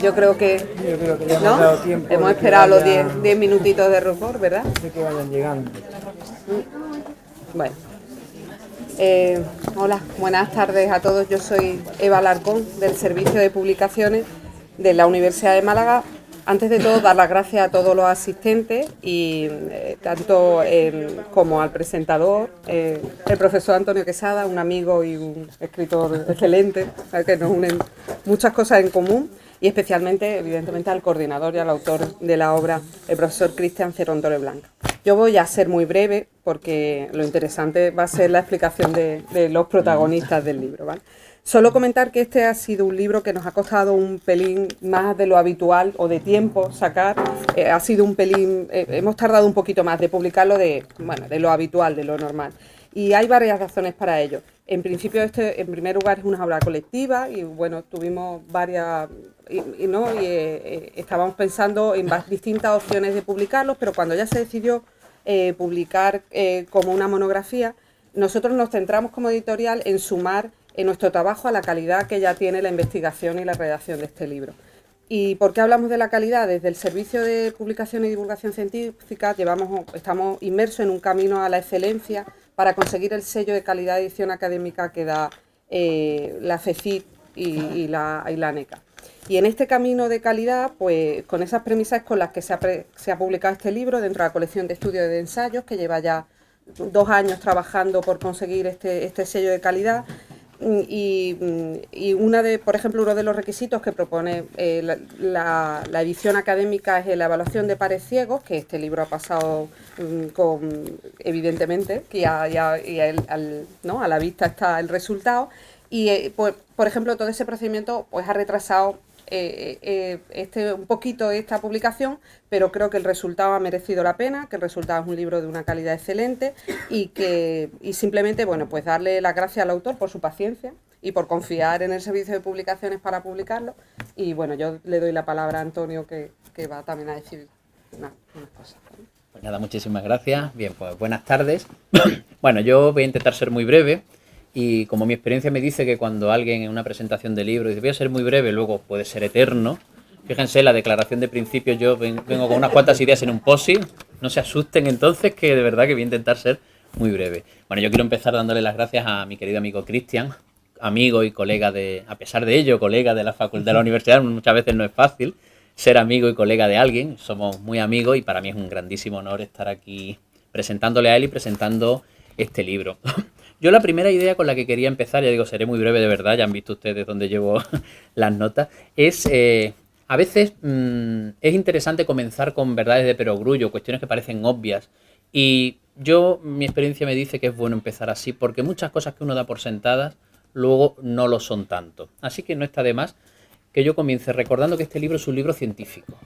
Yo creo que, Yo creo que ya hemos ¿no? dado tiempo Hemos de que esperado los vayan- 10 minutitos de rubor, ¿verdad? de que vayan llegando. Bueno. Hola, buenas tardes a todos. Yo soy Eva Alarcón, del Servicio de Publicaciones de la Universidad de Málaga. Antes de todo, dar las gracias a todos los asistentes y tanto como al presentador, el profesor Antonio Quesada, un amigo y un escritor excelente, que nos unen muchas cosas en común, y especialmente, evidentemente, al coordinador y al autor de la obra, el profesor Cristian Cerón Torreblanca. Yo voy a ser muy breve porque lo interesante va a ser la explicación de los protagonistas del libro, ¿vale? Solo comentar que este ha sido un libro que nos ha costado un pelín más de lo habitual o de tiempo sacar. Ha sido un pelín, hemos tardado un poquito más de publicarlo de lo habitual, de lo normal. Y hay varias razones para ello. En principio, en primer lugar, es una obra colectiva y bueno, tuvimos varias estábamos pensando en distintas opciones de publicarlos, pero cuando ya se decidió publicar como una monografía, nosotros nos centramos como editorial en sumar en nuestro trabajo a la calidad que ya tiene la investigación y la redacción de este libro. ¿Y por qué hablamos de la calidad? Desde el Servicio de Publicación y Divulgación Científica estamos inmersos en un camino a la excelencia para conseguir el sello de calidad de edición académica que da la FECIT y la ANECA. Y en este camino de calidad, pues con esas premisas con las que se ha publicado este libro dentro de la colección de estudios y de ensayos, que lleva ya 2 años trabajando por conseguir este sello de calidad. Y por ejemplo, uno de los requisitos que propone la edición académica es la evaluación de pares ciegos, que este libro ha pasado evidentemente, que a la vista está el resultado. Y, por ejemplo, todo ese procedimiento pues ha retrasado un poquito esta publicación, pero creo que el resultado ha merecido la pena, que el resultado es un libro de una calidad excelente y simplemente, bueno, pues darle las gracias al autor por su paciencia y por confiar en el Servicio de Publicaciones para publicarlo. Y bueno, yo le doy la palabra a Antonio, que va también a decir unas cosas. Pues nada, muchísimas gracias. Bien, pues buenas tardes. Bueno, yo voy a intentar ser muy breve. Y como mi experiencia me dice que cuando alguien en una presentación de libro dice voy a ser muy breve, luego puede ser eterno. Fíjense, la declaración de principios, yo vengo con unas cuantas ideas en un post-it. No se asusten entonces, que de verdad que voy a intentar ser muy breve. Bueno, yo quiero empezar dándole las gracias a mi querido amigo Cristian, amigo y colega a pesar de ello, colega de la facultad de la universidad. Muchas veces no es fácil ser amigo y colega de alguien. Somos muy amigos y para mí es un grandísimo honor estar aquí presentándole a él y presentando este libro. Yo la primera idea con la que quería empezar, ya digo, seré muy breve de verdad, ya han visto ustedes dónde llevo las notas, es a veces es interesante comenzar con verdades de perogrullo, cuestiones que parecen obvias, y mi experiencia me dice que es bueno empezar así, porque muchas cosas que uno da por sentadas luego no lo son tanto. Así que no está de más que yo comience recordando que este libro es un libro científico.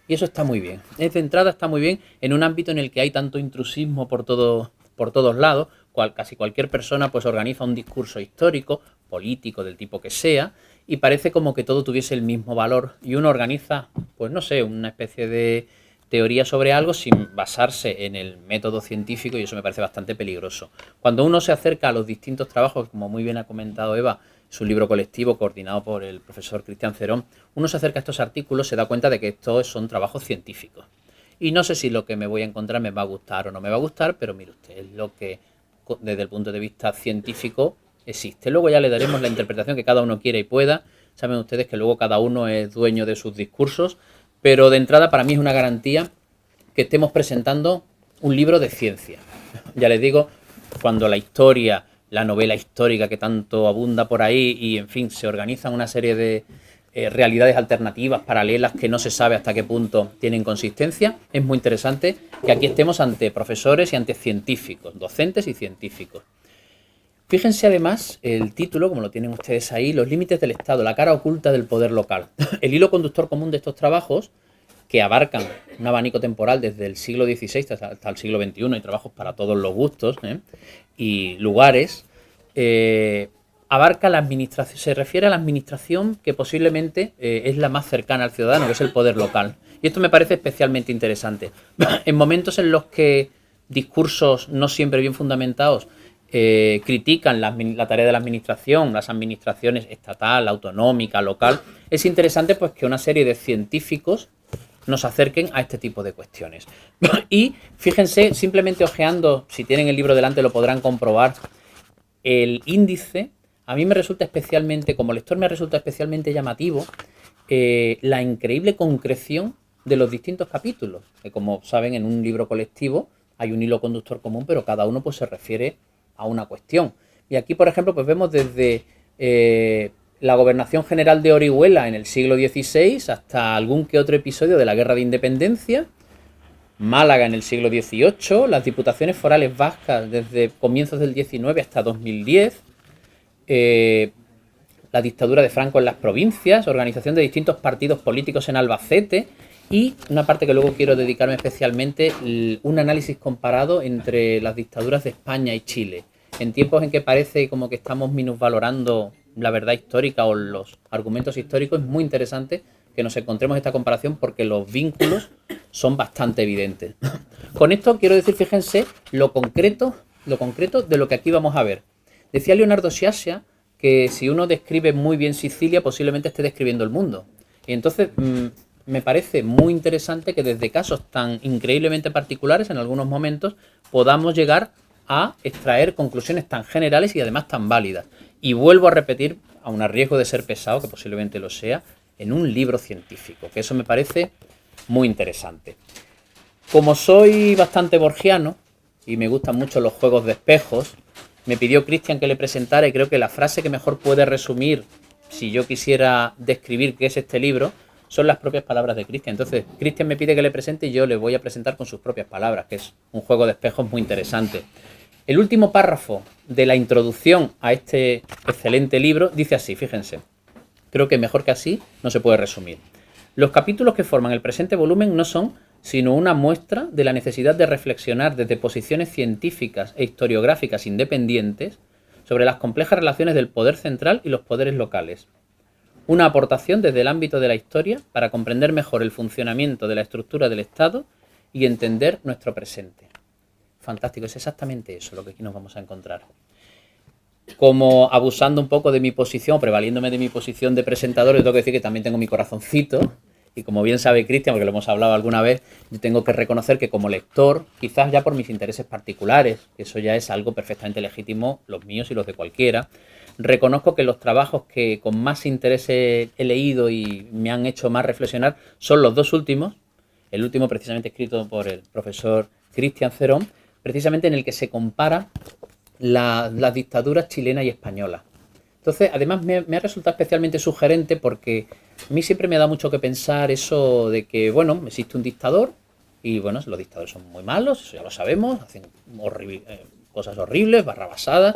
Y eso está muy bien. De entrada está muy bien en un ámbito en el que hay tanto intrusismo por todos lados. Casi cualquier persona pues organiza un discurso histórico, político, del tipo que sea, y parece como que todo tuviese el mismo valor. Y uno organiza, pues no sé, una especie de teoría sobre algo sin basarse en el método científico, y eso me parece bastante peligroso. Cuando uno se acerca a los distintos trabajos, como muy bien ha comentado Eva, es un libro colectivo coordinado por el profesor Cristian Cerón, uno se acerca a estos artículos, se da cuenta de que estos son trabajos científicos. Y no sé si lo que me voy a encontrar me va a gustar o no me va a gustar, pero mire usted, es lo que desde el punto de vista científico existe. Luego ya le daremos la interpretación que cada uno quiera y pueda. Saben ustedes que luego cada uno es dueño de sus discursos, pero de entrada para mí es una garantía que estemos presentando un libro de ciencia. Ya les digo, cuando la historia, la novela histórica que tanto abunda por ahí y en fin, se organizan una serie de realidades alternativas, paralelas, que no se sabe hasta qué punto tienen consistencia, es muy interesante que aquí estemos ante profesores y ante científicos, docentes y científicos. Fíjense además el título, como lo tienen ustedes ahí, Los límites del Estado, la cara oculta del poder local. El hilo conductor común de estos trabajos, que abarcan un abanico temporal desde el siglo XVI hasta el siglo XXI, hay trabajos para todos los gustos y lugares, abarca la administración, se refiere a la administración que posiblemente es la más cercana al ciudadano, que es el poder local. Y esto me parece especialmente interesante. En momentos en los que discursos no siempre bien fundamentados critican la tarea de la administración, las administraciones estatal, autonómica, local. Es interesante pues que una serie de científicos nos acerquen a este tipo de cuestiones. Y fíjense, simplemente hojeando, si tienen el libro delante lo podrán comprobar, el índice, a mí me resulta especialmente, como lector me resulta especialmente llamativo, la increíble concreción de los distintos capítulos, que como saben en un libro colectivo hay un hilo conductor común, pero cada uno pues se refiere a una cuestión. Y aquí, por ejemplo, pues vemos desde la gobernación general de Orihuela en el siglo XVI hasta algún que otro episodio de la Guerra de Independencia, Málaga en el siglo XVIII, las diputaciones forales vascas desde comienzos del XIX hasta 2010, la dictadura de Franco en las provincias, organización de distintos partidos políticos en Albacete y una parte que luego quiero dedicarme especialmente, un análisis comparado entre las dictaduras de España y Chile. En tiempos en que parece como que estamos minusvalorando la verdad histórica o los argumentos históricos, es muy interesante que nos encontremos esta comparación porque los vínculos son bastante evidentes. Con esto quiero decir, fíjense, lo concreto de lo que aquí vamos a ver. Decía Leonardo Sciascia que si uno describe muy bien Sicilia, posiblemente esté describiendo el mundo. Y entonces me parece muy interesante que desde casos tan increíblemente particulares, en algunos momentos, podamos llegar a extraer conclusiones tan generales y además tan válidas. Y vuelvo a repetir, aun a riesgo de ser pesado, que posiblemente lo sea, en un libro científico, que eso me parece muy interesante. Como soy bastante borgiano y me gustan mucho los juegos de espejos, me pidió Cristian que le presentara y creo que la frase que mejor puede resumir, si yo quisiera describir qué es este libro, son las propias palabras de Cristian. Entonces, Cristian me pide que le presente y yo le voy a presentar con sus propias palabras, que es un juego de espejos muy interesante. El último párrafo de la introducción a este excelente libro dice así, fíjense. Creo que mejor que así no se puede resumir. Los capítulos que forman el presente volumen no son sino una muestra de la necesidad de reflexionar desde posiciones científicas e historiográficas independientes sobre las complejas relaciones del poder central y los poderes locales. Una aportación desde el ámbito de la historia para comprender mejor el funcionamiento de la estructura del Estado y entender nuestro presente. Fantástico, es exactamente eso lo que aquí nos vamos a encontrar. Como abusando un poco de mi posición, prevaliéndome de mi posición de presentador, yo tengo que decir que también tengo mi corazoncito. Y como bien sabe Cristian, porque lo hemos hablado alguna vez, yo tengo que reconocer que como lector, quizás ya por mis intereses particulares, que eso ya es algo perfectamente legítimo, los míos y los de cualquiera, reconozco que los trabajos que con más interés he leído y me han hecho más reflexionar son los dos últimos. El último precisamente escrito por el profesor Cristian Cerón, precisamente en el que se compara las dictaduras chilena y española. Entonces, además me ha resultado especialmente sugerente porque a mí siempre me da mucho que pensar eso de que, bueno, existe un dictador y, bueno, los dictadores son muy malos, eso ya lo sabemos, hacen cosas horribles, barrabasadas,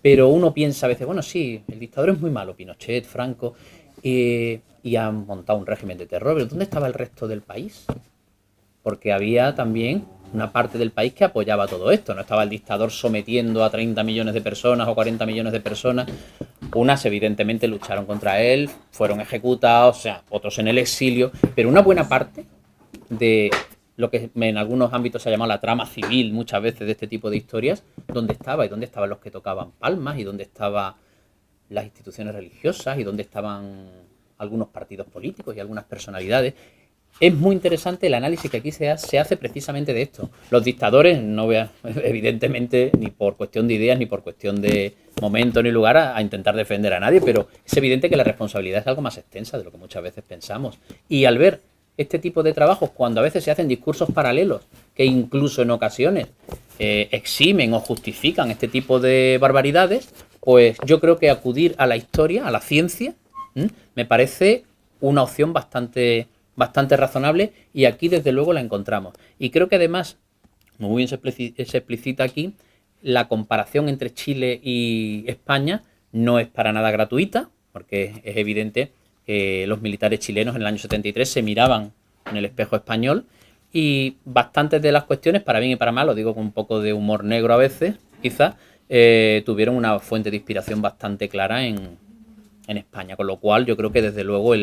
pero uno piensa a veces, bueno, sí, el dictador es muy malo, Pinochet, Franco, y han montado un régimen de terror, pero ¿dónde estaba el resto del país? Porque había también una parte del país que apoyaba todo esto. No estaba el dictador sometiendo a 30 millones de personas o 40 millones de personas. Unas evidentemente lucharon contra él, fueron ejecutados, o sea, otros en el exilio, pero una buena parte de lo que en algunos ámbitos se ha llamado la trama civil muchas veces de este tipo de historias, ¿dónde estaba? ¿Y dónde estaban los que tocaban palmas? ¿Y dónde estaban las instituciones religiosas? ¿Y dónde estaban algunos partidos políticos y algunas personalidades? Es muy interesante el análisis que aquí se hace precisamente de esto. Los dictadores, no voy a, evidentemente, ni por cuestión de ideas, ni por cuestión de momento ni lugar, a intentar defender a nadie, pero es evidente que la responsabilidad es algo más extensa de lo que muchas veces pensamos. Y al ver este tipo de trabajos, cuando a veces se hacen discursos paralelos, que incluso en ocasiones eximen o justifican este tipo de barbaridades, pues yo creo que acudir a la historia, a la ciencia, me parece una opción bastante razonable y aquí desde luego la encontramos. Y creo que además, muy bien se explicita aquí, la comparación entre Chile y España no es para nada gratuita, porque es evidente que los militares chilenos en el año 73 se miraban en el espejo español y bastantes de las cuestiones, para bien y para mal, lo digo con un poco de humor negro a veces, quizás, tuvieron una fuente de inspiración bastante clara en España, con lo cual yo creo que desde luego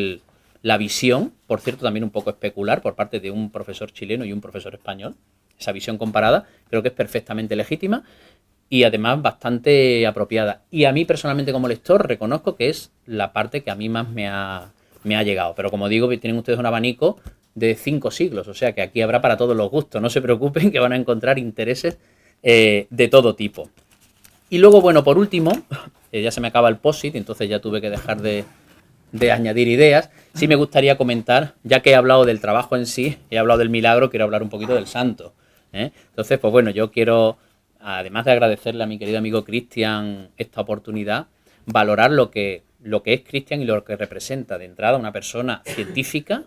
la visión, por cierto también un poco especular por parte de un profesor chileno y un profesor español, esa visión comparada creo que es perfectamente legítima. y además bastante apropiada. Y a mí personalmente como lector reconozco que es la parte que a mí más me ha llegado. Pero como digo, tienen ustedes un abanico de 5 siglos, o sea que aquí habrá para todos los gustos. No se preocupen que van a encontrar intereses de todo tipo. Y luego, bueno, por último, ya se me acaba el post-it, entonces ya tuve que dejar de añadir ideas. Sí me gustaría comentar, ya que he hablado del trabajo en sí, he hablado del milagro, quiero hablar un poquito del santo. Entonces, pues bueno, yo quiero, además de agradecerle a mi querido amigo Cristian esta oportunidad, valorar lo que es Cristian y lo que representa. De entrada, una persona científica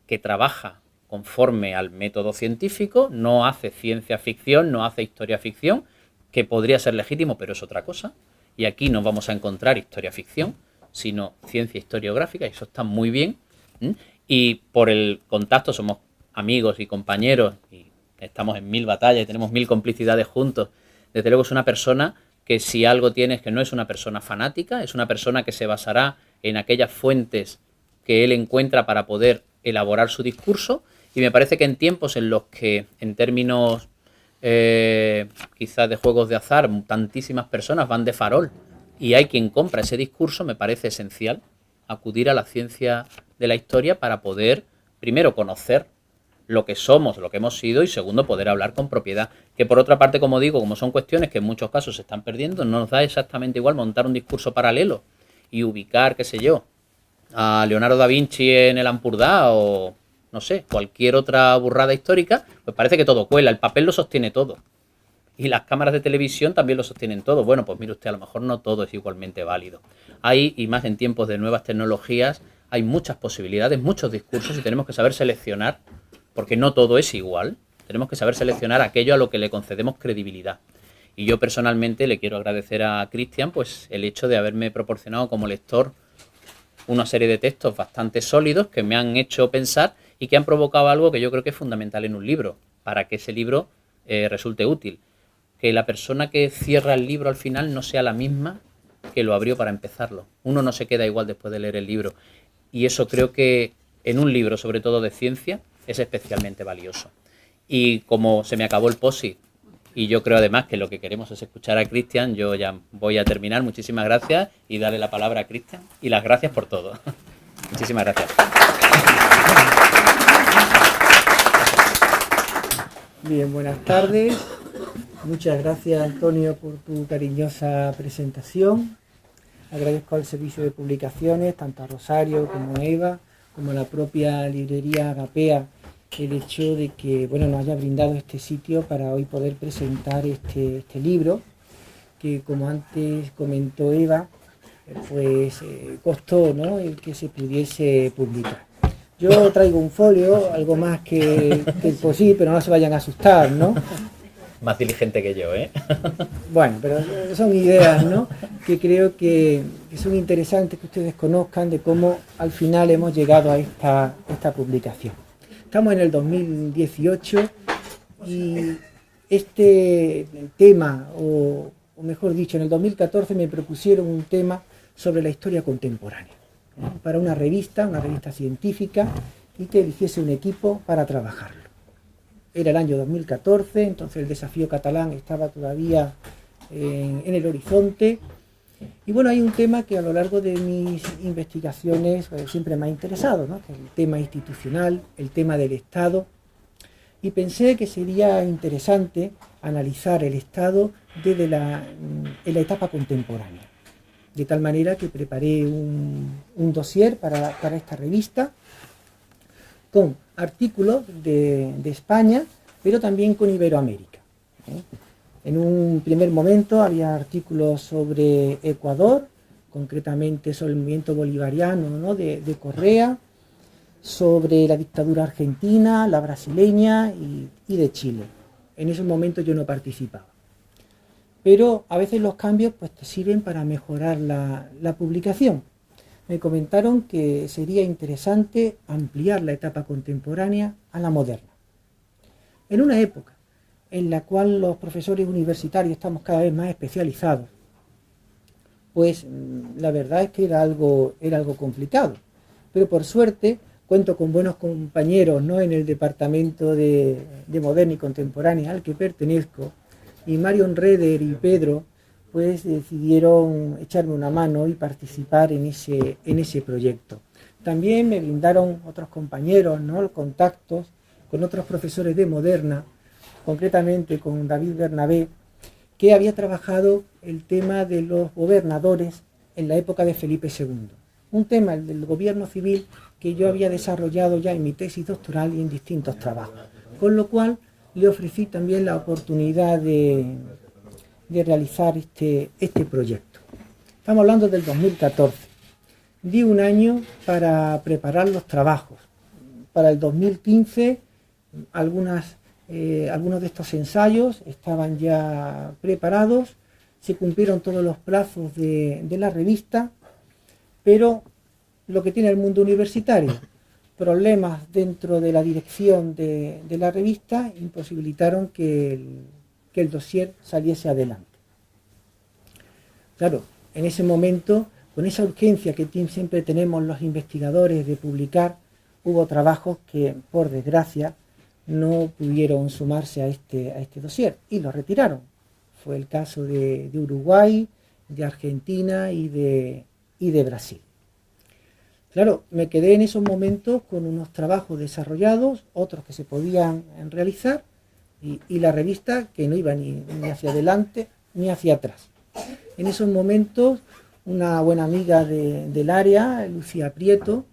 que trabaja conforme al método científico, no hace ciencia ficción, no hace historia ficción, que podría ser legítimo, pero es otra cosa. Y aquí no vamos a encontrar historia ficción, sino ciencia historiográfica, y eso está muy bien. Y por el contacto somos amigos y compañeros, y estamos en 1000 batallas y tenemos 1000 complicidades juntos. Desde luego es una persona que si algo tiene es que no es una persona fanática, es una persona que se basará en aquellas fuentes que él encuentra para poder elaborar su discurso, y me parece que en tiempos en los que, en términos quizás de juegos de azar, tantísimas personas van de farol y hay quien compra ese discurso, me parece esencial acudir a la ciencia de la historia para poder, primero, conocer lo que somos, lo que hemos sido, y segundo, poder hablar con propiedad. Que por otra parte, como digo, como son cuestiones que en muchos casos se están perdiendo, no nos da exactamente igual montar un discurso paralelo y ubicar, qué sé yo, a Leonardo da Vinci en el Ampurdá o, no sé, cualquier otra burrada histórica, pues parece que todo cuela, el papel lo sostiene todo. Y las cámaras de televisión también lo sostienen todo. Bueno, pues mire usted, a lo mejor no todo es igualmente válido. Hay, y más en tiempos de nuevas tecnologías, hay muchas posibilidades, muchos discursos, y tenemos que saber seleccionar, porque no todo es igual. Tenemos que saber seleccionar aquello a lo que le concedemos credibilidad. Y yo personalmente le quiero agradecer a Cristian pues el hecho de haberme proporcionado como lector una serie de textos bastante sólidos que me han hecho pensar y que han provocado algo que yo creo que es fundamental en un libro, para que ese libro resulte útil. Que la persona que cierra el libro al final no sea la misma que lo abrió para empezarlo. Uno no se queda igual después de leer el libro. Y eso creo que en un libro, sobre todo de ciencia, es especialmente valioso. Y como se me acabó el post-it, y yo creo además que lo que queremos es escuchar a Cristian, yo ya voy a terminar. Muchísimas gracias y darle la palabra a Cristian. Y las gracias por todo. Muchísimas gracias. Bien, buenas tardes. Muchas gracias, Antonio, por tu cariñosa presentación. Agradezco al Servicio de Publicaciones, tanto a Rosario como a Eva, como a la propia librería Agapea, el hecho de que nos haya brindado este sitio para hoy poder presentar este libro, que como antes comentó Eva, pues costó, ¿no?, el que se pudiese publicar. Yo traigo un folio, algo más que el post-it, pero no se vayan a asustar, ¿no? Más diligente que yo, ¿eh? Bueno, pero son ideas, ¿no?, que creo que son interesantes que ustedes conozcan de cómo al final hemos llegado a esta publicación. Estamos en el 2018 y este tema, o mejor dicho, en el 2014 me propusieron un tema sobre la historia contemporánea, ¿no?, para una revista científica, y que eligiese un equipo para trabajarlo. Era el año 2014, entonces el desafío catalán estaba todavía en el horizonte. Y bueno, hay un tema que a lo largo de mis investigaciones siempre me ha interesado, ¿no?, que es el tema institucional, el tema del Estado. Y pensé que sería interesante analizar el Estado en la etapa contemporánea. De tal manera que preparé un dossier para esta revista, con artículos de España, pero también con Iberoamérica. En un primer momento había artículos sobre Ecuador, concretamente sobre el movimiento bolivariano, ¿no?, de Correa, sobre la dictadura argentina, la brasileña y de Chile. En ese momento yo no participaba. Pero a veces los cambios pues te sirven para mejorar la publicación. Me comentaron que sería interesante ampliar la etapa contemporánea a la moderna. En una época en la cual los profesores universitarios estamos cada vez más especializados, pues la verdad es que era algo complicado. Pero por suerte cuento con buenos compañeros, ¿no?, en el departamento de moderna y contemporánea al que pertenezco, y Marion Reder y Pedro pues decidieron echarme una mano y participar en ese proyecto. También me brindaron otros compañeros, ¿no?, contactos con otros profesores de Moderna, concretamente con David Bernabé, que había trabajado el tema de los gobernadores en la época de Felipe II. Un tema, el del gobierno civil, que yo había desarrollado ya en mi tesis doctoral y en distintos trabajos. Con lo cual le ofrecí también la oportunidad de realizar este proyecto. Estamos hablando del 2014. Di un año para preparar los trabajos. Para el 2015, algunos de estos ensayos estaban ya preparados, se cumplieron todos los plazos de la revista, pero lo que tiene el mundo universitario, problemas dentro de la dirección de la revista imposibilitaron que el dossier saliese adelante. Claro, en ese momento, con esa urgencia que siempre tenemos los investigadores de publicar, hubo trabajos que, por desgracia, no pudieron sumarse a este dossier y lo retiraron. Fue el caso de Uruguay, de Argentina y de Brasil. Claro, me quedé en esos momentos con unos trabajos desarrollados, otros que se podían realizar, y la revista que no iba ni hacia adelante ni hacia atrás. En esos momentos, una buena amiga del área, Lucía Prieto,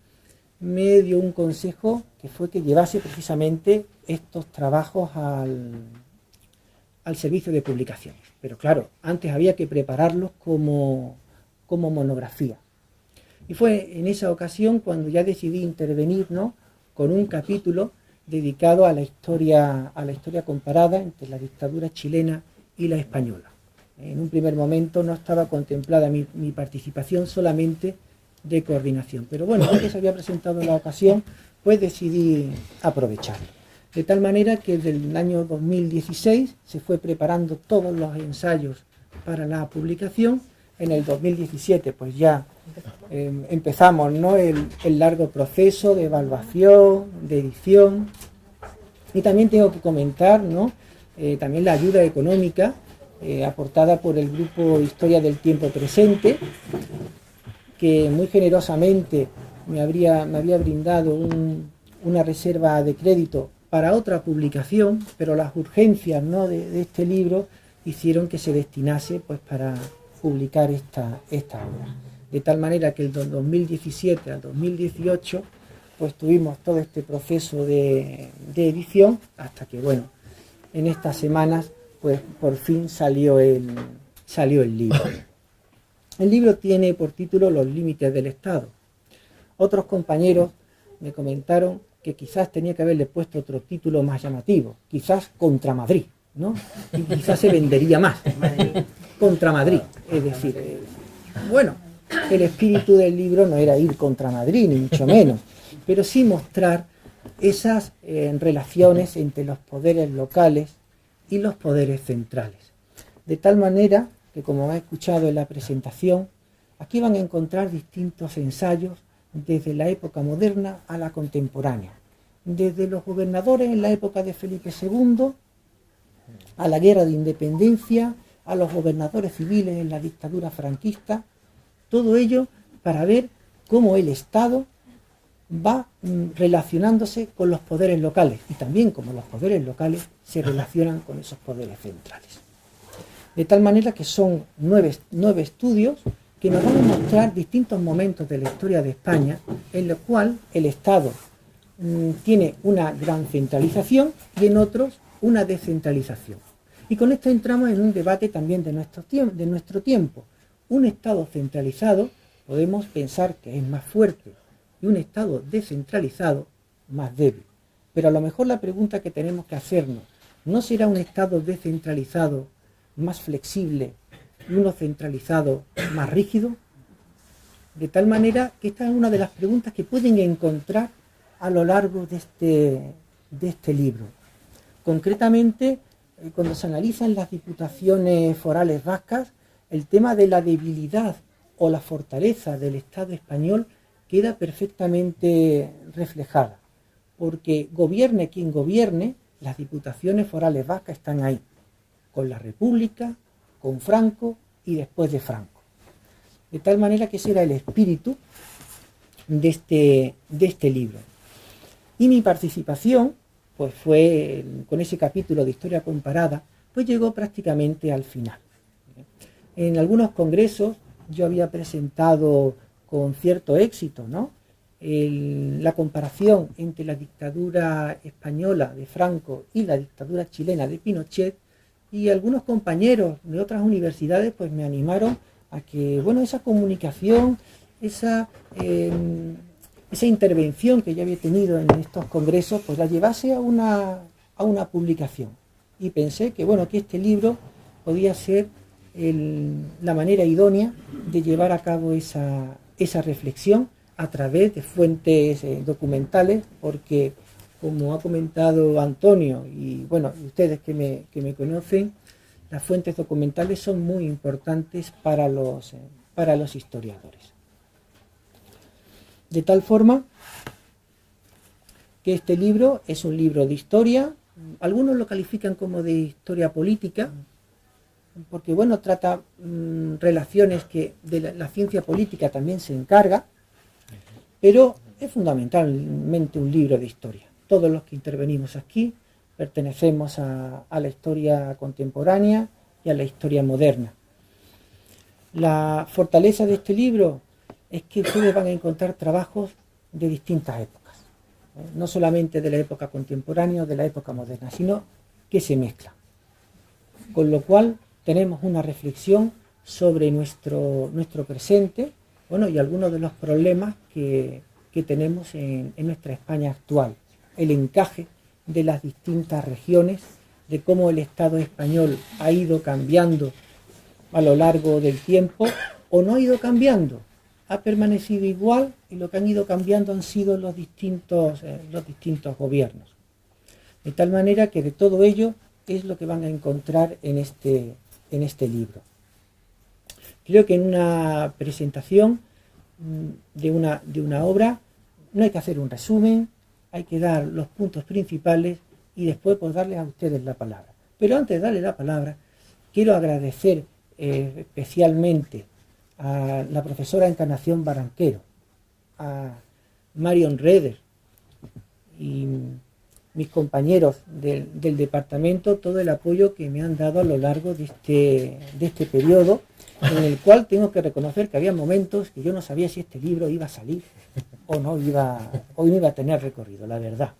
me dio un consejo que fue que llevase precisamente estos trabajos al servicio de publicaciones. Pero claro, antes había que prepararlos como monografía. Y fue en esa ocasión cuando ya decidí intervenir, ¿no?, con un capítulo dedicado a la historia comparada entre la dictadura chilena y la española. En un primer momento no estaba contemplada mi participación, solamente de coordinación. Pero bueno, ya que se había presentado la ocasión, pues decidí aprovecharlo. De tal manera que desde el año 2016 se fue preparando todos los ensayos para la publicación. En el 2017 pues ya empezamos, ¿no?, el largo proceso de evaluación, de edición. Y también tengo que comentar, ¿no?, también la ayuda económica aportada por el grupo Historia del Tiempo Presente, que muy generosamente me había brindado una reserva de crédito para otra publicación, pero las urgencias, ¿no?, de este libro hicieron que se destinase pues para publicar esta obra. De tal manera que del 2017 al 2018 pues tuvimos todo este proceso de edición hasta que, bueno, en estas semanas pues por fin salió el libro. El libro tiene por título Los límites del Estado. Otros compañeros me comentaron que quizás tenía que haberle puesto otro título más llamativo, quizás Contra Madrid, ¿no? Y quizás se vendería más. Contra Madrid, es decir, bueno, el espíritu del libro no era ir contra Madrid, ni mucho menos, pero sí mostrar esas relaciones entre los poderes locales y los poderes centrales. De tal manera que, como ha escuchado en la presentación, aquí van a encontrar distintos ensayos desde la época moderna a la contemporánea, desde los gobernadores en la época de Felipe II, a la guerra de independencia, a los gobernadores civiles en la dictadura franquista, todo ello para ver cómo el Estado va relacionándose con los poderes locales y también cómo los poderes locales se relacionan con esos poderes centrales. De tal manera que son nueve estudios que nos van a mostrar distintos momentos de la historia de España en los cuales el Estado tiene una gran centralización y en otros una descentralización. Y con esto entramos en un debate también de nuestro tiempo. Un Estado centralizado podemos pensar que es más fuerte y un Estado descentralizado más débil. Pero a lo mejor la pregunta que tenemos que hacernos, ¿no será un Estado descentralizado más flexible y uno centralizado más rígido? De tal manera que esta es una de las preguntas que pueden encontrar a lo largo de este libro. Concretamente, cuando se analizan las diputaciones forales vascas, el tema de la debilidad o la fortaleza del Estado español queda perfectamente reflejada, porque gobierne quien gobierne, las diputaciones forales vascas están ahí. con la República, con Franco y después de Franco. De tal manera que ese era el espíritu de este libro. Y mi participación, pues fue con ese capítulo de historia comparada, pues llegó prácticamente al final. En algunos congresos yo había presentado con cierto éxito, ¿no?, la comparación entre la dictadura española de Franco y la dictadura chilena de Pinochet, y algunos compañeros de otras universidades pues me animaron a que, bueno, esa comunicación, esa intervención que yo había tenido en estos congresos, pues la llevase a una publicación. Y pensé que, bueno, que este libro podía ser la manera idónea de llevar a cabo esa reflexión a través de fuentes documentales, porque, como ha comentado Antonio, y bueno, ustedes que me conocen, las fuentes documentales son muy importantes para los historiadores. De tal forma que este libro es un libro de historia, algunos lo califican como de historia política, porque bueno, trata relaciones que de la ciencia política también se encarga, pero es fundamentalmente un libro de historia. Todos los que intervenimos aquí pertenecemos a la historia contemporánea y a la historia moderna. La fortaleza de este libro es que ustedes van a encontrar trabajos de distintas épocas, no solamente de la época contemporánea o de la época moderna, sino que se mezclan. Con lo cual tenemos una reflexión sobre nuestro presente, bueno, y algunos de los problemas que tenemos en nuestra España actual, el encaje de las distintas regiones, de cómo el Estado español ha ido cambiando a lo largo del tiempo o no ha ido cambiando, ha permanecido igual, y lo que han ido cambiando han sido los distintos gobiernos. De tal manera que de todo ello es lo que van a encontrar en este libro. Creo que en una presentación de una obra no hay que hacer un resumen, hay que dar los puntos principales y después pues darles a ustedes la palabra. Pero antes de darle la palabra, quiero agradecer especialmente a la profesora Encarnación Barranquero, a Marion Reder y mis compañeros del departamento, todo el apoyo que me han dado a lo largo de este periodo, en el cual tengo que reconocer que había momentos que yo no sabía si este libro iba a salir o no iba a tener recorrido, la verdad.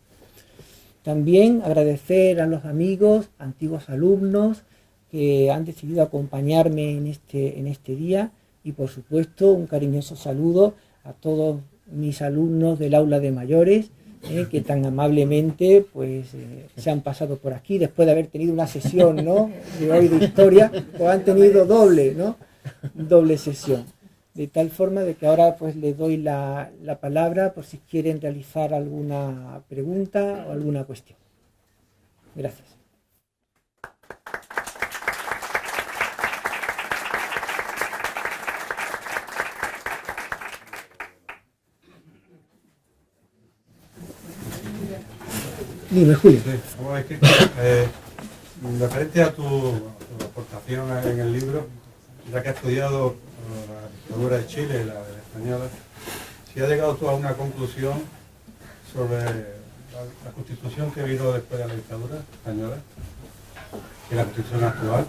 También agradecer a los amigos, antiguos alumnos, que han decidido acompañarme en este día, y por supuesto un cariñoso saludo a todos mis alumnos del aula de mayores, que tan amablemente pues se han pasado por aquí después de haber tenido una sesión, ¿no?, de hoy de historia, pues han tenido doble sesión, de tal forma de que ahora pues les doy la palabra por si quieren realizar alguna pregunta o alguna cuestión. Gracias. Dime, Julio. Sí, referente a tu aportación en el libro, ya que has estudiado la dictadura de Chile y la de la española, si has llegado tú a una conclusión sobre la constitución que vino después de la dictadura española, y la constitución actual,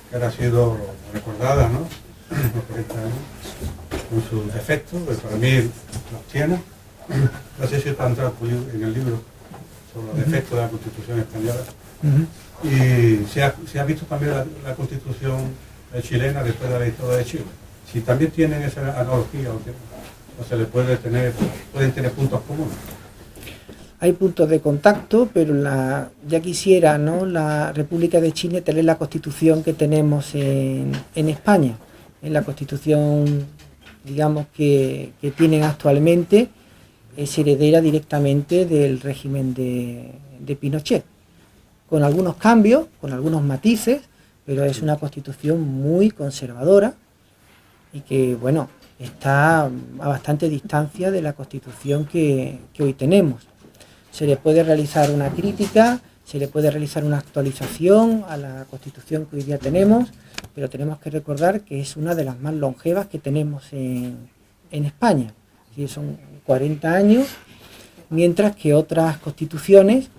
que ahora ha sido recordada, ¿no?, los 40 años, con sus defectos, que para mí los tiene. No sé si está entrado en el libro sobre los defectos de la Constitución española. Y se ha visto también la Constitución chilena después de la dictadura de Chile. Si también tienen esa analogía o se le pueden tener puntos comunes. Hay puntos de contacto, pero ya quisiera, ¿no?, la República de Chile tener la Constitución que tenemos en España. En la Constitución, digamos, que tienen actualmente, es heredera directamente del régimen de Pinochet, con algunos cambios, con algunos matices, pero es una constitución muy conservadora y que, bueno, está a bastante distancia de la constitución que hoy tenemos. Se le puede realizar una crítica se le puede realizar una actualización a la Constitución que hoy día tenemos, pero tenemos que recordar que es una de las más longevas que tenemos en España. ¿Sí? Son 40 años, mientras que otras constituciones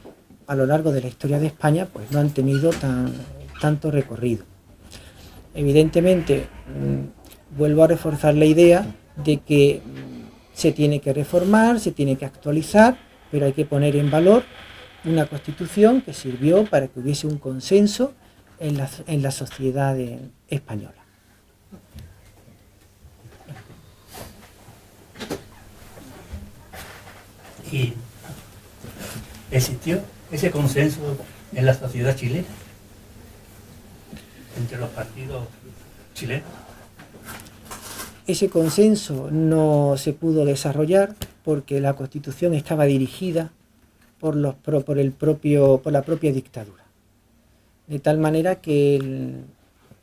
a lo largo de la historia de España pues no han tenido tanto recorrido. Evidentemente, vuelvo a reforzar la idea de que se tiene que reformar, se tiene que actualizar, pero hay que poner en valor una constitución que sirvió para que hubiese un consenso en la sociedad española. ¿Y existió ese consenso en la sociedad chilena? Entre los partidos chilenos. Ese consenso no se pudo desarrollar porque la Constitución estaba dirigida por la propia dictadura. De tal manera que,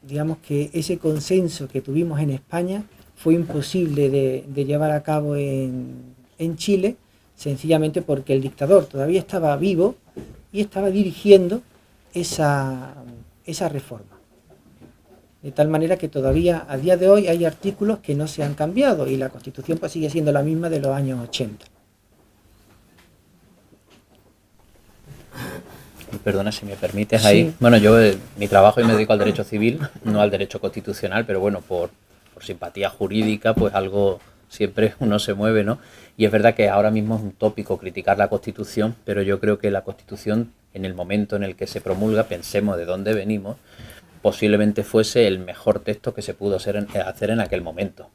digamos que ese consenso que tuvimos en España fue imposible de llevar a cabo en Chile, sencillamente porque el dictador todavía estaba vivo y estaba dirigiendo esa reforma. De tal manera que todavía a día de hoy hay artículos que no se han cambiado y la Constitución pues sigue siendo la misma de los años 80. Perdona si me permites ahí. Sí. Bueno, yo mi trabajo y me dedico al derecho civil, no al derecho constitucional, pero bueno, por simpatía jurídica, pues algo siempre uno se mueve, ¿no? Y es verdad que ahora mismo es un tópico criticar la Constitución, pero yo creo que la Constitución, en el momento en el que se promulga, pensemos de dónde venimos, posiblemente fuese el mejor texto que se pudo hacer en aquel momento.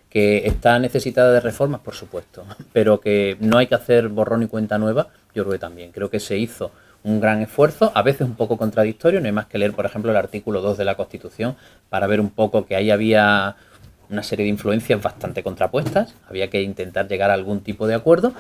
Que está necesitada de reformas, por supuesto, pero que no hay que hacer borrón y cuenta nueva, yo creo que también. Creo que se hizo un gran esfuerzo, a veces un poco contradictorio, no hay más que leer, por ejemplo, el artículo 2 de la Constitución para ver un poco que ahí había una serie de influencias bastante contrapuestas, había que intentar llegar a algún tipo de acuerdo.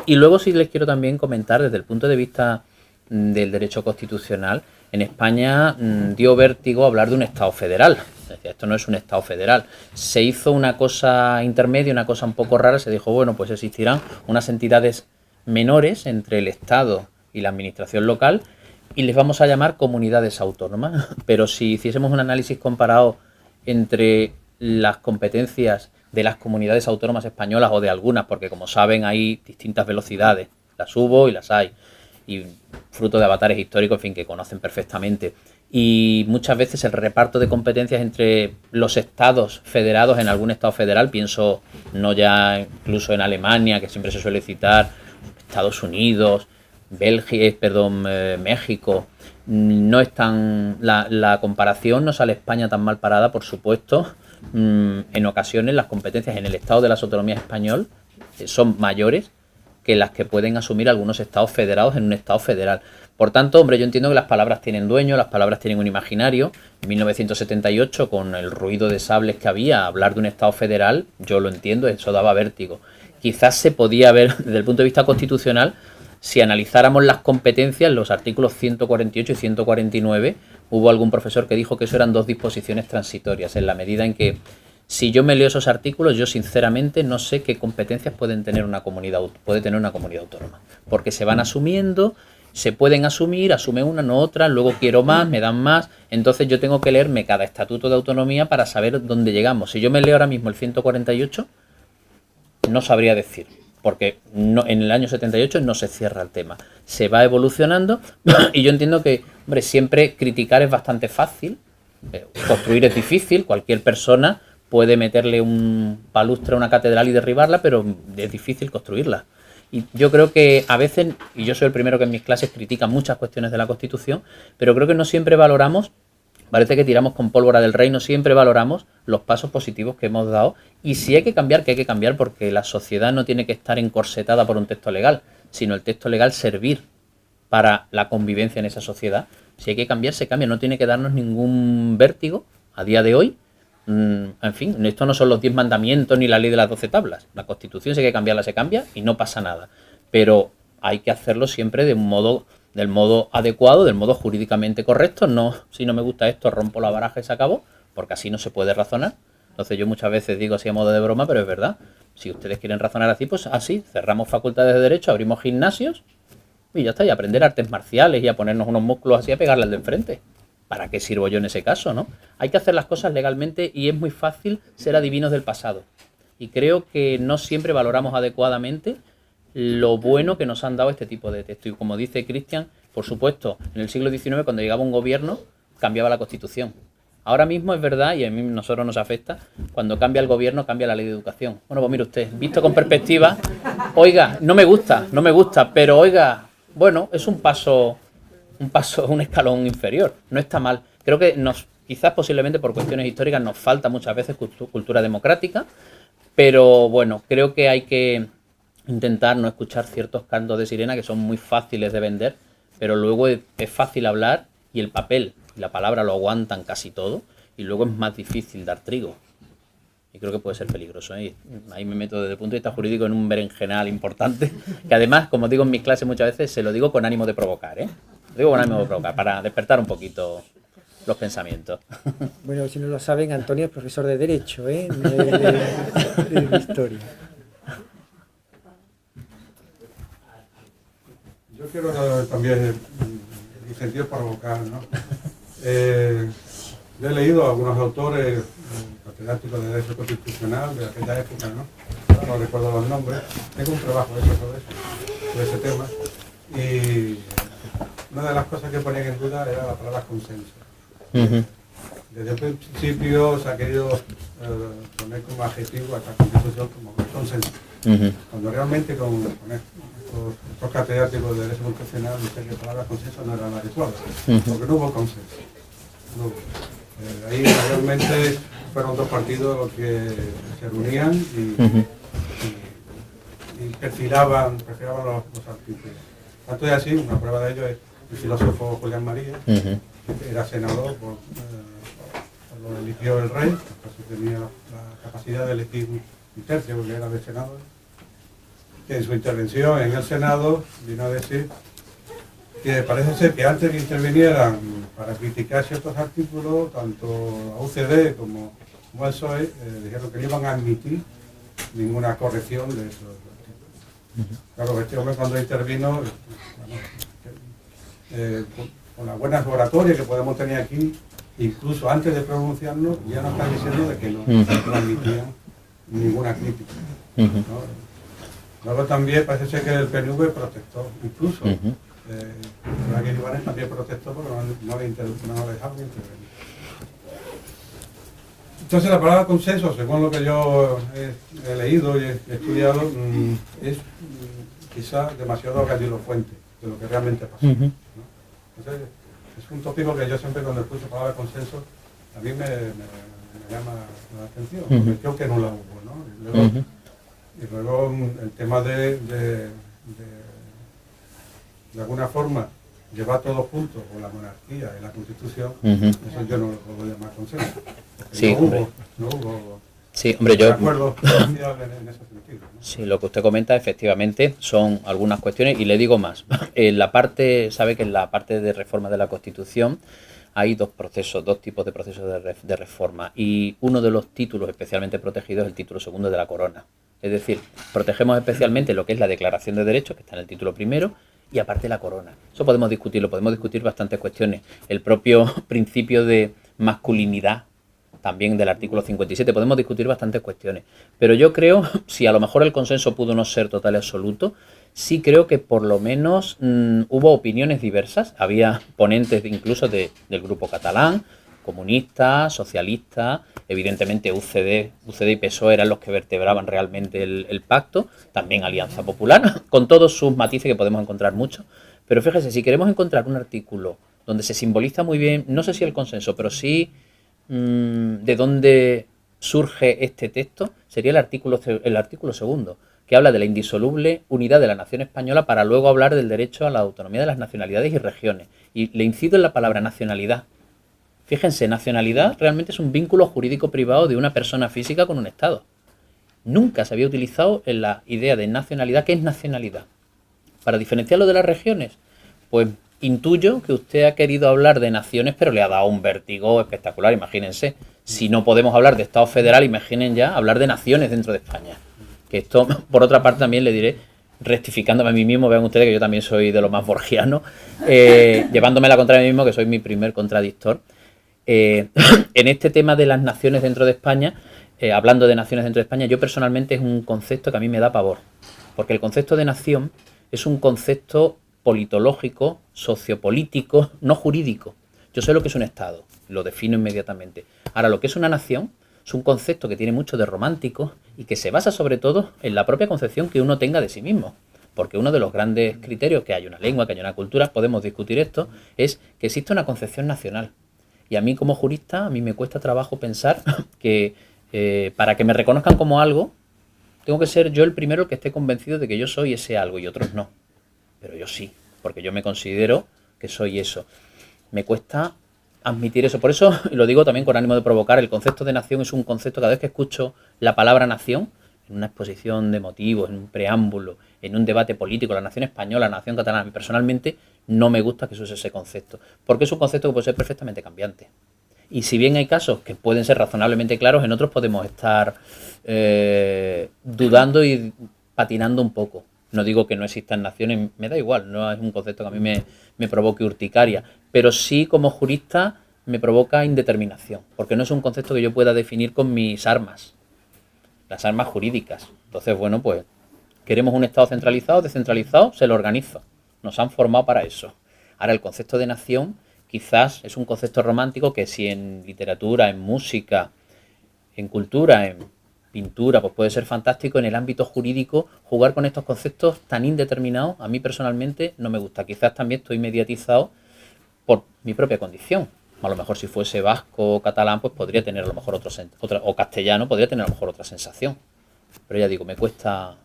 Y luego sí les quiero también comentar desde el punto de vista del derecho constitucional, en España dio vértigo hablar de un Estado federal. Esto no es un Estado federal. Se hizo una cosa intermedia, una cosa un poco rara, se dijo, bueno, pues existirán unas entidades menores entre el Estado y la administración local y les vamos a llamar comunidades autónomas. Pero si hiciésemos un análisis comparado entre las competencias de las comunidades autónomas españolas o de algunas, porque como saben hay distintas velocidades, las hubo y las hay, y fruto de avatares históricos, en fin, que conocen perfectamente. Y muchas veces el reparto de competencias entre los estados federados en algún estado federal, pienso no ya incluso en Alemania, que siempre se suele citar, Estados Unidos, México, no es tan, la comparación no sale España tan mal parada, por supuesto. En ocasiones las competencias en el estado de las autonomías español son mayores que las que pueden asumir algunos estados federados en un estado federal. Por tanto, hombre, yo entiendo que las palabras tienen dueño, las palabras tienen un imaginario. En 1978, con el ruido de sables que había, hablar de un estado federal, yo lo entiendo, eso daba vértigo. Quizás se podía ver, desde el punto de vista constitucional, si analizáramos las competencias, los artículos 148 y 149, hubo algún profesor que dijo que eso eran dos disposiciones transitorias, en la medida en que si yo me leo esos artículos, yo sinceramente no sé qué competencias puede tener una comunidad autónoma, porque se van asumiendo, se pueden asumir, asume una, no otra, luego quiero más, me dan más, entonces yo tengo que leerme cada estatuto de autonomía para saber dónde llegamos. Si yo me leo ahora mismo el 148, no sabría decir, porque no, en el año 78 no se cierra el tema, se va evolucionando y yo entiendo que, hombre, siempre criticar es bastante fácil, construir es difícil, cualquier persona puede meterle un palustre a una catedral y derribarla, pero es difícil construirla. Y yo creo que a veces, y yo soy el primero que en mis clases critica muchas cuestiones de la Constitución, pero creo que no siempre valoramos, parece que tiramos con pólvora del rey, no siempre valoramos los pasos positivos que hemos dado. Y si hay que cambiar, que hay que cambiar, porque la sociedad no tiene que estar encorsetada por un texto legal, sino el texto legal servir para la convivencia en esa sociedad. Si hay que cambiar, se cambia, no tiene que darnos ningún vértigo a día de hoy. En fin, esto no son los 10 mandamientos ni la ley de las 12 tablas. La Constitución, si hay que cambiarla, se cambia y no pasa nada. Pero hay que hacerlo siempre del modo adecuado, del modo jurídicamente correcto. No, si no me gusta esto, rompo la baraja y se acabó, porque así no se puede razonar. Entonces yo muchas veces digo así a modo de broma, pero es verdad. Si ustedes quieren razonar así, pues así, cerramos facultades de derecho, abrimos gimnasios Y ya está, y aprender artes marciales y a ponernos unos músculos así a pegarle al de enfrente. ¿Para qué sirvo yo en ese caso, no? Hay que hacer las cosas legalmente y es muy fácil ser adivinos del pasado. Y creo que no siempre valoramos adecuadamente lo bueno que nos han dado este tipo de textos. Y como dice Cristian, por supuesto, en el siglo XIX, cuando llegaba un gobierno, cambiaba la Constitución. Ahora mismo es verdad, y a nosotros nos afecta, cuando cambia el gobierno, cambia la ley de educación. Bueno, pues mire usted, visto con perspectiva, oiga, no me gusta, pero oiga, bueno, es un paso, un escalón inferior, no está mal. Creo que quizás posiblemente por cuestiones históricas nos falta muchas veces cultura democrática, pero bueno, creo que hay que intentar no escuchar ciertos cantos de sirena que son muy fáciles de vender, pero luego es fácil hablar y el papel y la palabra lo aguantan casi todo y luego es más difícil dar trigo. Y creo que puede ser peligroso, ¿eh? Ahí me meto desde el punto de vista jurídico en un berenjenal importante, que además, como digo en mis clases muchas veces, se lo digo con ánimo de provocar, ¿eh? Lo digo con ánimo de provocar, para despertar un poquito los pensamientos. Bueno, si no lo saben, Antonio es profesor de Derecho, ¿eh? De Historia. Yo quiero también, en sentido provocar, ¿no? Yo he leído a algunos autores catedráticos de Derecho Constitucional de aquella época, ¿no? No recuerdo los nombres. Tengo un trabajo hecho sobre ese tema. Y una de las cosas que ponían en duda era la palabra consenso. Desde el principio se ha querido poner como adjetivo a esta Constitución como consenso. Cuando realmente con estos catedráticos de Derecho Constitucional dicen que la palabra consenso no era la adecuada, porque no hubo consenso. No hubo. Ahí realmente fueron dos partidos los que se reunían y perfilaban los artículos. Tanto es así, una prueba de ello es el filósofo Julián María, que era senador, lo eligió el rey, entonces tenía la capacidad de elegir un tercio, porque era de senador. Que en su intervención en el Senado vino a decir que parece ser que antes que intervinieran para criticar ciertos artículos, tanto la UCD como el PSOE, dijeron que no iban a admitir ninguna corrección de esos artículos. Claro, este hombre cuando intervino, con las buenas oratorias que podemos tener aquí, incluso antes de pronunciarnos, ya nos están diciendo de que no admitían ninguna crítica, ¿no? Luego también parece ser que el PNV protestó, incluso. Raquel Ibáñez también protestó porque no le dejaban intervenir. Entonces la palabra consenso, según lo que yo he leído y he estudiado, es quizá demasiado grandilocuente de lo que realmente pasó, ¿no? Entonces es un tópico que yo siempre cuando escucho la palabra consenso, a mí me llama la atención, porque creo que no la hubo, ¿no? Y luego el tema de alguna forma llevar todo junto con la monarquía y la Constitución, eso yo no lo puedo llamar consenso. Sí, no hubo sí, hombre, yo acuerdo social en ese sentido, ¿no? Sí, lo que usted comenta efectivamente son algunas cuestiones y le digo más. Sabe que en la parte de reforma de la Constitución hay dos tipos de procesos de reforma y uno de los títulos especialmente protegidos es el título segundo de la corona. Es decir, protegemos especialmente lo que es la Declaración de Derechos, que está en el título primero, y aparte la corona. Eso podemos discutir bastantes cuestiones. El propio principio de masculinidad, también del artículo 57, podemos discutir bastantes cuestiones. Pero yo creo, si a lo mejor el consenso pudo no ser total y absoluto, sí creo que por lo menos hubo opiniones diversas. Había ponentes incluso del grupo catalán, comunistas, socialistas, evidentemente UCD y PSOE eran los que vertebraban realmente el pacto, también Alianza Popular, con todos sus matices que podemos encontrar muchos. Pero fíjese, si queremos encontrar un artículo donde se simboliza muy bien, no sé si el consenso, pero sí de dónde surge este texto, sería el artículo segundo, que habla de la indisoluble unidad de la nación española para luego hablar del derecho a la autonomía de las nacionalidades y regiones. Y le incido en la palabra nacionalidad. Fíjense, nacionalidad realmente es un vínculo jurídico privado de una persona física con un Estado. Nunca se había utilizado en la idea de nacionalidad. ¿Qué es nacionalidad? Para diferenciarlo de las regiones, pues intuyo que usted ha querido hablar de naciones, pero le ha dado un vértigo espectacular. Imagínense, si no podemos hablar de Estado federal, imaginen ya hablar de naciones dentro de España. Que esto, por otra parte, también le diré, rectificándome a mí mismo, vean ustedes que yo también soy de lo más borgiano, llevándome la contra de mí mismo, que soy mi primer contradictor. En este tema de las naciones dentro de España, hablando de naciones dentro de España, yo personalmente es un concepto que a mí me da pavor, porque el concepto de nación es un concepto politológico, sociopolítico, no jurídico. Yo sé lo que es un Estado, lo defino inmediatamente. Ahora, lo que es una nación es un concepto que tiene mucho de romántico y que se basa sobre todo en la propia concepción que uno tenga de sí mismo. Porque uno de los grandes criterios, que hay una lengua, que hay una cultura, podemos discutir esto, es que existe una concepción nacional. Y a mí como jurista, a mí me cuesta trabajo pensar que para que me reconozcan como algo, tengo que ser yo el primero el que esté convencido de que yo soy ese algo y otros no. Pero yo sí, porque yo me considero que soy eso. Me cuesta admitir eso. Por eso, y lo digo también con ánimo de provocar, el concepto de nación es un concepto, cada vez que escucho la palabra nación, en una exposición de motivos, en un preámbulo, en un debate político, la nación española, la nación catalana, personalmente no me gusta que se use ese concepto, porque es un concepto que puede ser perfectamente cambiante. Y si bien hay casos que pueden ser razonablemente claros, en otros podemos estar dudando y patinando un poco. No digo que no existan naciones, me da igual, no es un concepto que a mí me provoque urticaria, pero sí como jurista me provoca indeterminación, porque no es un concepto que yo pueda definir con mis armas, las armas jurídicas. Entonces, bueno, pues queremos un Estado centralizado, descentralizado, se lo organiza. Nos han formado para eso. Ahora, el concepto de nación quizás es un concepto romántico que si en literatura, en música, en cultura, en pintura, pues puede ser fantástico. En el ámbito jurídico, jugar con estos conceptos tan indeterminados, a mí personalmente no me gusta. Quizás también estoy mediatizado por mi propia condición. A lo mejor si fuese vasco o catalán, pues podría tener a lo mejor o castellano, podría tener a lo mejor otra sensación. Pero ya digo, me cuesta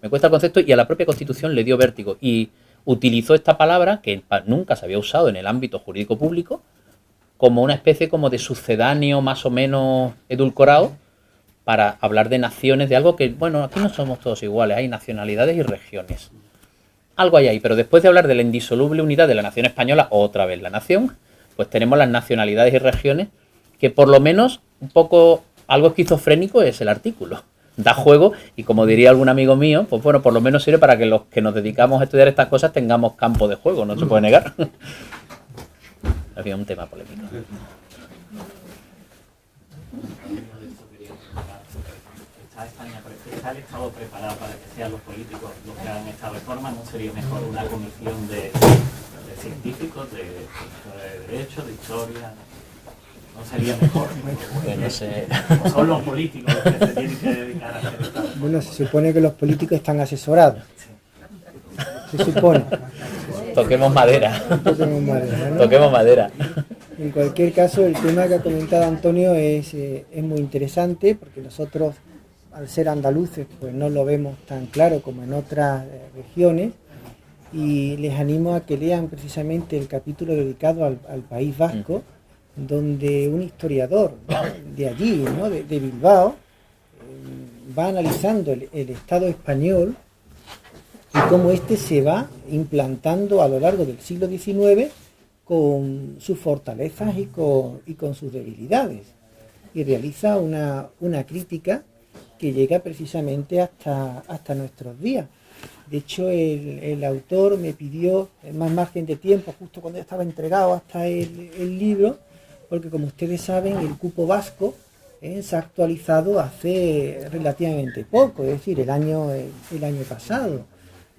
el concepto, y a la propia Constitución le dio vértigo y utilizó esta palabra que nunca se había usado en el ámbito jurídico público como una especie como de sucedáneo más o menos edulcorado para hablar de naciones, de algo que, bueno, aquí no somos todos iguales, hay nacionalidades y regiones. Algo hay ahí, pero después de hablar de la indisoluble unidad de la nación española, otra vez la nación, pues tenemos las nacionalidades y regiones, que por lo menos un poco algo esquizofrénico es el artículo. Da juego y, como diría algún amigo mío, pues bueno, por lo menos sirve para que los que nos dedicamos a estudiar estas cosas tengamos campo de juego, no se puede negar. Había un tema polémico. ¿Está España, está el Estado preparado para que sean los políticos los que hagan esta reforma? ¿No sería mejor una comisión de científicos, de derecho, de historia? ¿No sería mejor? No sé. ¿O son los políticos los que se tienen que dedicar a hacer esta reforma? Bueno, se supone que los políticos están asesorados. Se supone. Toquemos madera. Toquemos madera, ¿no? Toquemos madera. En cualquier caso, el tema que ha comentado Antonio es muy interesante, porque nosotros, al ser andaluces, pues no lo vemos tan claro como en otras regiones, y les animo a que lean precisamente el capítulo dedicado al País Vasco, donde un historiador, ¿no?, de allí, ¿no?, de Bilbao, va analizando el Estado español y cómo éste se va implantando a lo largo del siglo XIX con sus fortalezas y con sus debilidades. Y realiza una crítica que llega precisamente hasta nuestros días. De hecho, el autor me pidió más margen de tiempo, justo cuando ya estaba entregado hasta el libro, porque como ustedes saben, el cupo vasco se ha actualizado hace relativamente poco, es decir, el año pasado.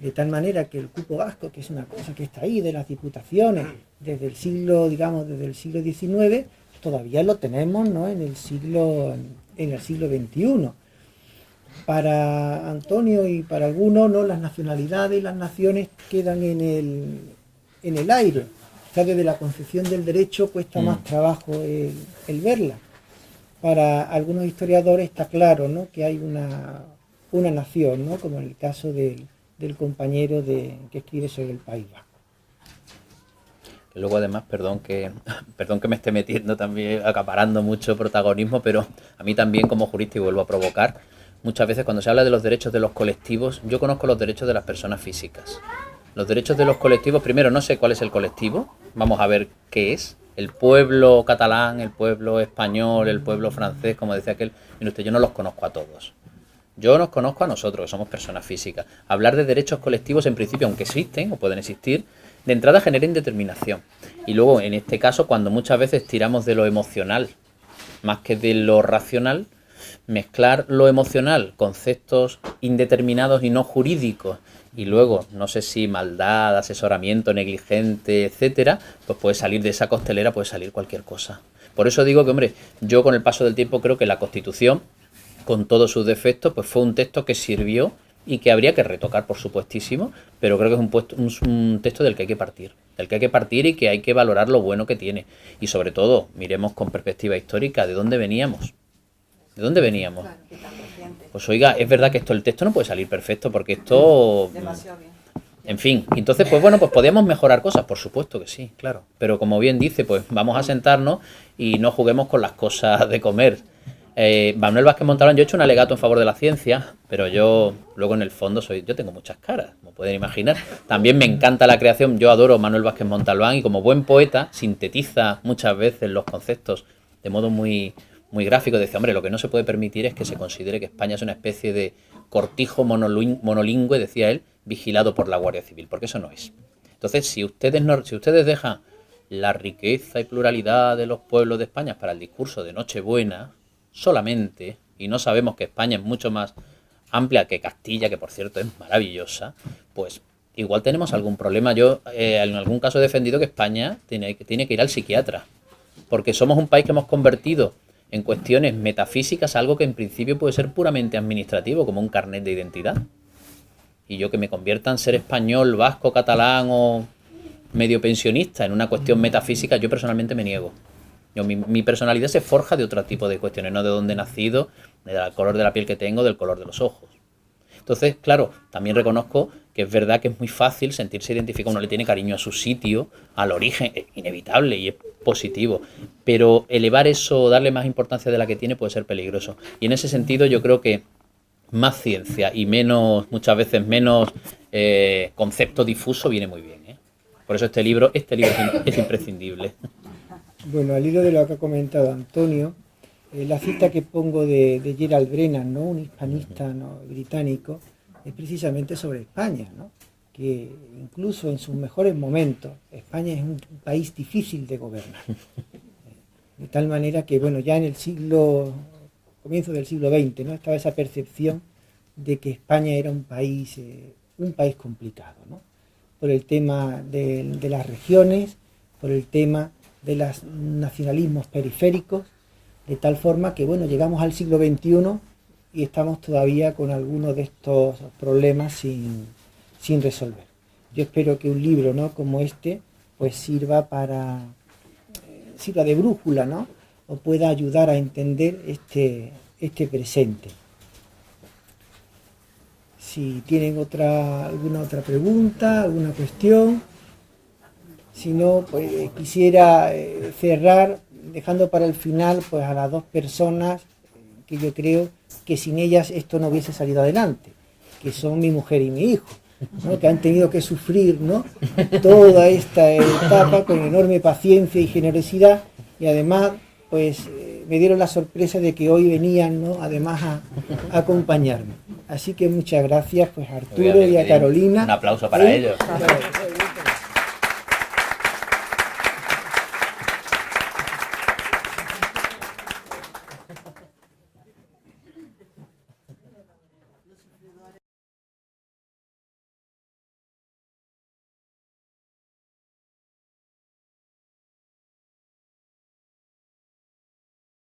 De tal manera que el cupo vasco, que es una cosa que está ahí de las diputaciones desde el siglo XIX, todavía lo tenemos, ¿no?, en el siglo XXI. Para Antonio y para algunos, ¿no?, las nacionalidades y las naciones quedan en el aire. O sea, desde la concepción del derecho cuesta más trabajo el verla. Para algunos historiadores está claro, ¿no?, que hay una nación, ¿no?, como en el caso del compañero que escribe sobre el País Vasco. Luego, además, perdón que me esté metiendo también, acaparando mucho protagonismo, pero a mí también como jurista, y vuelvo a provocar, muchas veces cuando se habla de los derechos de los colectivos, yo conozco los derechos de las personas físicas. Los derechos de los colectivos, primero, no sé cuál es el colectivo, vamos a ver qué es. El pueblo catalán, el pueblo español, el pueblo francés, como decía aquel, mire usted, yo no los conozco a todos. Yo nos conozco a nosotros, que somos personas físicas. Hablar de derechos colectivos, en principio, aunque existen o pueden existir, de entrada genera indeterminación. Y luego, en este caso, cuando muchas veces tiramos de lo emocional más que de lo racional, mezclar lo emocional, conceptos indeterminados y no jurídicos, y luego, no sé si maldad, asesoramiento negligente, etcétera, pues puede salir de esa costelera, puede salir cualquier cosa. Por eso digo que, hombre, yo con el paso del tiempo creo que la Constitución, con todos sus defectos, pues fue un texto que sirvió y que habría que retocar, por supuestísimo, pero creo que es un texto del que hay que partir, y que hay que valorar lo bueno que tiene. Y sobre todo, miremos con perspectiva histórica de dónde veníamos. ¿De dónde veníamos? Pues oiga, es verdad que el texto no puede salir perfecto, porque esto... En fin, entonces, pues bueno, pues podíamos mejorar cosas, por supuesto que sí, claro. Pero como bien dice, pues vamos a sentarnos y no juguemos con las cosas de comer. Manuel Vázquez Montalbán, yo he hecho un alegato en favor de la ciencia, pero yo luego en el fondo yo tengo muchas caras, como pueden imaginar. También me encanta la creación, yo adoro a Manuel Vázquez Montalbán y como buen poeta sintetiza muchas veces los conceptos de modo muy, muy gráfico. Decía, hombre, lo que no se puede permitir es que se considere que España es una especie de cortijo monolingüe, decía él, vigilado por la Guardia Civil, porque eso no es. Entonces, si ustedes dejan la riqueza y pluralidad de los pueblos de España para el discurso de Nochebuena solamente, y no sabemos que España es mucho más amplia que Castilla, que por cierto es maravillosa, pues igual tenemos algún problema. Yo en algún caso he defendido que España tiene que ir al psiquiatra, porque somos un país que hemos convertido en cuestiones metafísicas algo que en principio puede ser puramente administrativo, como un carnet de identidad. Y yo que me convierta en ser español, vasco, catalán o medio pensionista en una cuestión metafísica, yo personalmente me niego. Mi personalidad se forja de otro tipo de cuestiones, no de dónde he nacido, del color de la piel que tengo, del color de los ojos. Entonces, claro, también reconozco que es verdad que es muy fácil sentirse identificado, uno le tiene cariño a su sitio, al origen, es inevitable y es positivo, pero elevar eso, darle más importancia de la que tiene puede ser peligroso. Y en ese sentido yo creo que más ciencia y muchas veces menos concepto difuso viene muy bien, ¿eh? Por eso este libro es imprescindible. Bueno, al hilo de lo que ha comentado Antonio, la cita que pongo de Gerald Brennan, ¿no?, un hispanista, ¿no?, británico, es precisamente sobre España, ¿no?, que incluso en sus mejores momentos España es un país difícil de gobernar. De tal manera que, bueno, ya en el comienzo del siglo XX, ¿no?, estaba esa percepción de que España era un país complicado, ¿no?, por el tema de las regiones, por el tema de los nacionalismos periféricos, de tal forma que, bueno, llegamos al siglo XXI y estamos todavía con algunos de estos problemas sin resolver. Yo espero que un libro, ¿no?, como este, pues sirva de brújula, ¿no?, o pueda ayudar a entender este presente. Si tienen alguna otra pregunta, alguna cuestión. Si no, pues quisiera cerrar dejando para el final pues a las dos personas que yo creo que sin ellas esto no hubiese salido adelante, que son mi mujer y mi hijo, ¿no?, que han tenido que sufrir, ¿no?, toda esta etapa con enorme paciencia y generosidad, y además pues me dieron la sorpresa de que hoy venían, ¿no?, además a acompañarme. Así que muchas gracias pues a Arturo y a Carolina. Un aplauso para ellos.